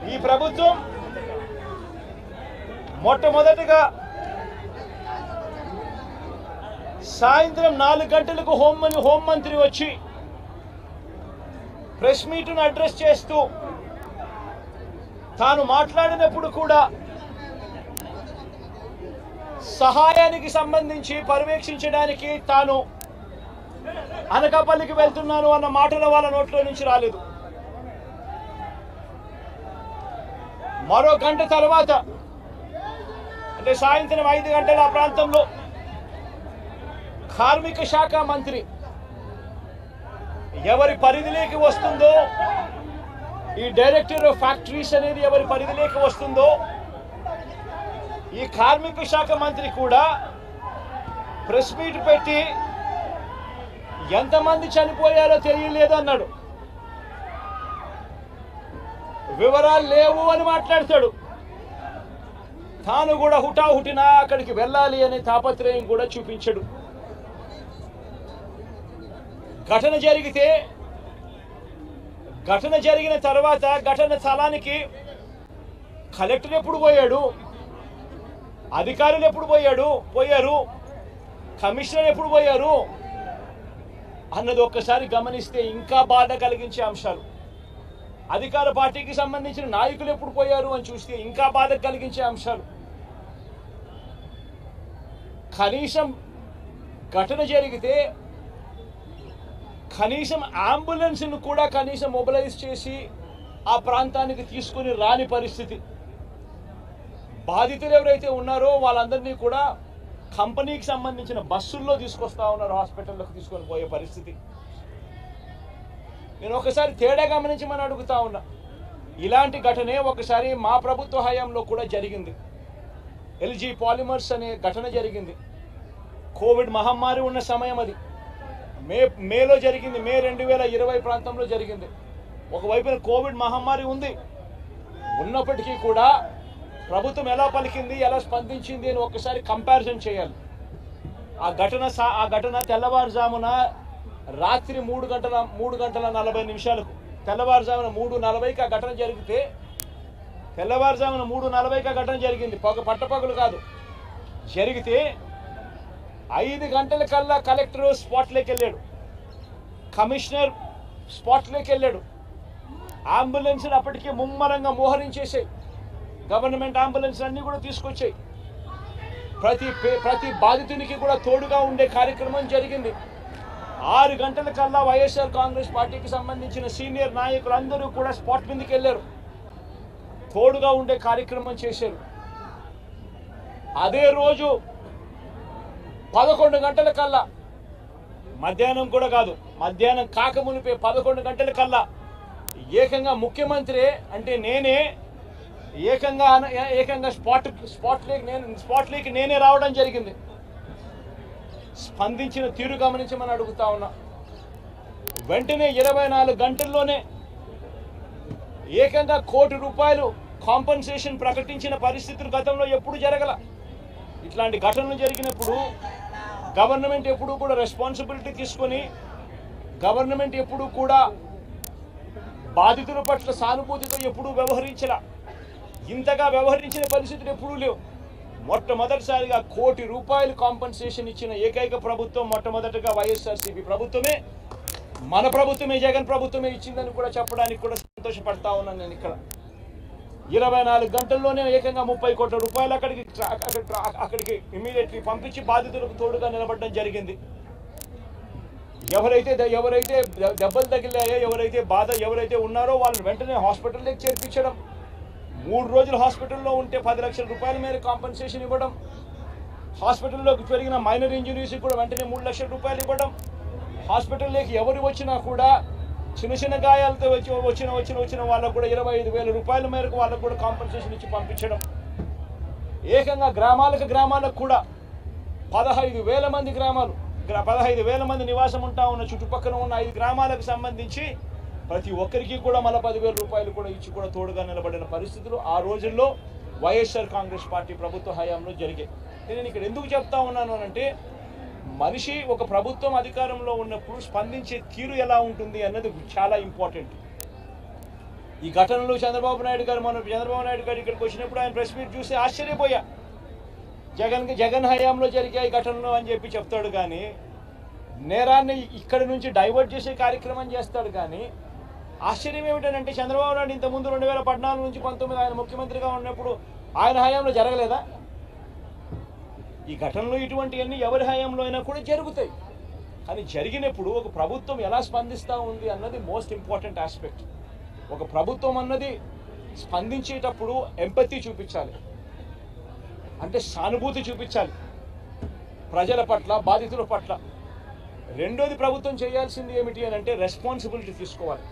ఈ ప్రభుత్వం మొట్టమొదటిగా సాయంత్రం 4 గంటలకు హోంమంత్రి వచ్చి ప్రెస్ మీట్ను అడ్రస్ చేస్తూ తాను మాట్లాడినప్పుడు కూడా సహాయానికి సంబంధించి పర్యవేక్షించడానికి తాను అనకాపల్లికి వెళ్తున్నాను అన్న మాటల వాళ్ళ నోట్లో నుంచి రాలేదు. మరో గంట తర్వాత అంటే సాయంత్రం 5 గంటల ఆ ప్రాంతంలో కార్మిక శాఖ మంత్రి ఎవరి పరిధిలోకి వస్తుందో, ఈ డైరెక్టర్ ఆఫ్ ఫ్యాక్టరీస్ అనేది ఎవరి పరిధిలోకి వస్తుందో, ఈ కార్మిక శాఖ మంత్రి కూడా ప్రెస్ మీట్ పెట్టి ఎంతమంది చనిపోయారో తెలియలేదు అన్నాడు. వివరాలు లేవు అని మాట్లాడతాడు. తాను కూడా హుటాహుటిన అక్కడికి వెళ్ళాలి అనే తాపత్రయం కూడా చూపించడు. ఘటన జరిగిన తర్వాత ఘటన స్థలానికి కలెక్టర్ ఎప్పుడు పోయాడు, అధికారులు ఎప్పుడు పోయారు, కమిషనర్ ఎప్పుడు పోయారు అన్నది ఒక్కసారి గమనిస్తే ఇంకా బాధ కలిగించే అంశాలు. అధికార పార్టీకి సంబంధించిన నాయకులు ఎప్పుడు పోయారు అని చూస్తే ఇంకా బాధ కలిగించే అంశాలు. కనీసం ఘటన జరిగితే కనీసం అంబులెన్స్ను కూడా కనీసం మొబిలైజ్ చేసి ఆ ప్రాంతానికి తీసుకుని రాని పరిస్థితి. బాధితులు ఎవరైతే ఉన్నారో వాళ్ళందరినీ కూడా కంపెనీకి సంబంధించిన బస్సుల్లో తీసుకొస్తా ఉన్నారు, హాస్పిటల్లోకి తీసుకొని పోయే పరిస్థితి. నేను ఒకసారి తేడా గమనించమని అడుగుతా ఉన్నా. ఇలాంటి ఘటనే ఒకసారి మా ప్రభుత్వ హయాంలో కూడా జరిగింది. ఎల్జీ పాలిమర్స్ అనే ఘటన జరిగింది. కోవిడ్ మహమ్మారి ఉన్న సమయం అది. మేలో జరిగింది. మే 2020 ప్రాంతంలో జరిగింది. ఒకవైపున కోవిడ్ మహమ్మారి ఉంది. ఉన్నప్పటికీ కూడా ప్రభుత్వం ఎలా పలికింది, ఎలా స్పందించింది అని ఒకసారి కంపారిజన్ చేయాలి. ఆ ఘటన తెల్లవారుజామున రాత్రి 3:40 తెల్లవారుజామున 3:40కి ఆ ఘటన జరిగితే, తెల్లవారుజామున 3:40కి ఆ ఘటన జరిగింది. పట్టపగలు కాదు. జరిగితే 5 గంటల కల్లా కలెక్టర్ స్పాట్లోకి వెళ్ళాడు, కమిషనర్ స్పాట్లోకి వెళ్ళాడు. అంబులెన్స్ అప్పటికే ముమ్మరంగా మోహరించేసాయి. గవర్నమెంట్ అంబులెన్స్ అన్ని కూడా తీసుకొచ్చాయి. ప్రతి బాధితునికి కూడా తోడుగా ఉండే కార్యక్రమం జరిగింది. 6 గంటల కల్లా వైఎస్ఆర్ కాంగ్రెస్ పార్టీకి సంబంధించిన సీనియర్ నాయకులందరూ కూడా స్పాట్ మీదకి వెళ్ళారు, తోడుగా ఉండే కార్యక్రమం చేశారు. అదే రోజు 11 గంటల కల్లా, మధ్యాహ్నం కూడా కాదు, మధ్యాహ్నం కాకమునిపే 11 గంటల కల్లా ఏకంగా ముఖ్యమంత్రి అంటే నేనే ఏకంగా స్పాట్లోకి నేనే రావడం జరిగింది. స్పందించిన తీరు గమనించమని అడుగుతా ఉన్నా. వెంటనే 24 గంటల్లోనే ఏకంగా ₹1 కోటి కాంపన్సేషన్ ప్రకటించిన పరిస్థితులు గతంలో ఎప్పుడు జరగల. ఇట్లాంటి ఘటనలు జరిగినప్పుడు గవర్నమెంట్ ఎప్పుడూ కూడా రెస్పాన్సిబిలిటీ తీసుకొని, గవర్నమెంట్ ఎప్పుడూ కూడా బాధితుల పట్ల సానుభూతితో ఎప్పుడూ వ్యవహరించలా. ఇంతగా వ్యవహరించిన పరిస్థితులు ఎప్పుడూ లేవు. మొట్టమొదటిసారిగా ₹1 కోటి కాంపన్సేషన్ ఇచ్చిన ఏకైక ప్రభుత్వం మొట్టమొదటిగా వైఎస్ఆర్సీపీ ప్రభుత్వమే, మన ప్రభుత్వమే, జగన్ ప్రభుత్వమే ఇచ్చిందని కూడా చెప్పడానికి కూడా సంతోషపడతా ఉన్నాను నేను. ఇక్కడ 24 గంటల్లోనే ఏకంగా ₹30 కోట్ల అక్కడికి ఇమీడియట్లీ పంపించి బాధితులకు తోడుగా నిలబడడం జరిగింది. ఎవరైతే దెబ్బలు తగిలాయో, ఎవరైతే ఉన్నారో వాళ్ళని వెంటనే హాస్పిటల్లోకి చేర్పించడం, 3 రోజులు హాస్పిటల్లో ఉంటే ₹10 లక్షల మేర కాంపన్సేషన్ ఇవ్వడం, హాస్పిటల్లోకి జరిగిన మైనర్ ఇంజరీస్కి కూడా వెంటనే ₹3 లక్షలు ఇవ్వడం, హాస్పిటల్లోకి ఎవరు వచ్చినా కూడా చిన్న గాయాలతో వచ్చిన వాళ్ళకు కూడా ₹25,000 మేరకు వాళ్ళకు కూడా కాంపన్సేషన్ ఇచ్చి పంపించడం. ఏకంగా గ్రామాలకు కూడా 15,000 మంది 15,000 మంది నివాసం ఉంటా ఉన్న చుట్టుపక్కల ఉన్న 5 గ్రామాలకు సంబంధించి ప్రతి ఒక్కరికి కూడా మళ్ళీ ₹10,000 కూడా ఇచ్చి కూడా తోడుగా నిలబడిన పరిస్థితులు ఆ రోజుల్లో వైఎస్ఆర్ కాంగ్రెస్ పార్టీ ప్రభుత్వ హయాంలో జరిగాయి. నేను ఇక్కడ ఎందుకు చెప్తా ఉన్నాను అంటే, మనిషి ఒక ప్రభుత్వం అధికారంలో ఉన్నప్పుడు స్పందించే తీరు ఎలా ఉంటుంది అన్నది చాలా ఇంపార్టెంట్. ఈ ఘటనలు చంద్రబాబు నాయుడు గారు ఇక్కడికి వచ్చినప్పుడు ఆయన ప్రెస్ మీట్ చూసి ఆశ్చర్యపోయా. జగన్ హయాంలో జరిగాయి ఘటనలు అని చెప్పి చెప్తాడు, కానీ నేరాన్ని ఇక్కడి నుంచి డైవర్ట్ చేసే కార్యక్రమం చేస్తాడు. కానీ ఆశ్చర్యం ఏమిటంటే చంద్రబాబు నాయుడు ఇంతకుముందు 2014 నుంచి 19 ఆయన ముఖ్యమంత్రిగా ఉన్నప్పుడు ఆయన హయాంలో జరగలేదా? ఈ ఘటనలు ఇటువంటివన్నీ ఎవరి హయాంలో అయినా కూడా జరుగుతాయి. కానీ జరిగినప్పుడు ఒక ప్రభుత్వం ఎలా స్పందిస్తూ ఉంది అన్నది మోస్ట్ ఇంపార్టెంట్ ఆస్పెక్ట్. ఒక ప్రభుత్వం అన్నది స్పందించేటప్పుడు ఎంపతి చూపించాలి, అంటే సానుభూతి చూపించాలి ప్రజల పట్ల, బాధితుల పట్ల. రెండోది ప్రభుత్వం చేయాల్సింది ఏమిటి అని అంటే రెస్పాన్సిబిలిటీ తీసుకోవాలి.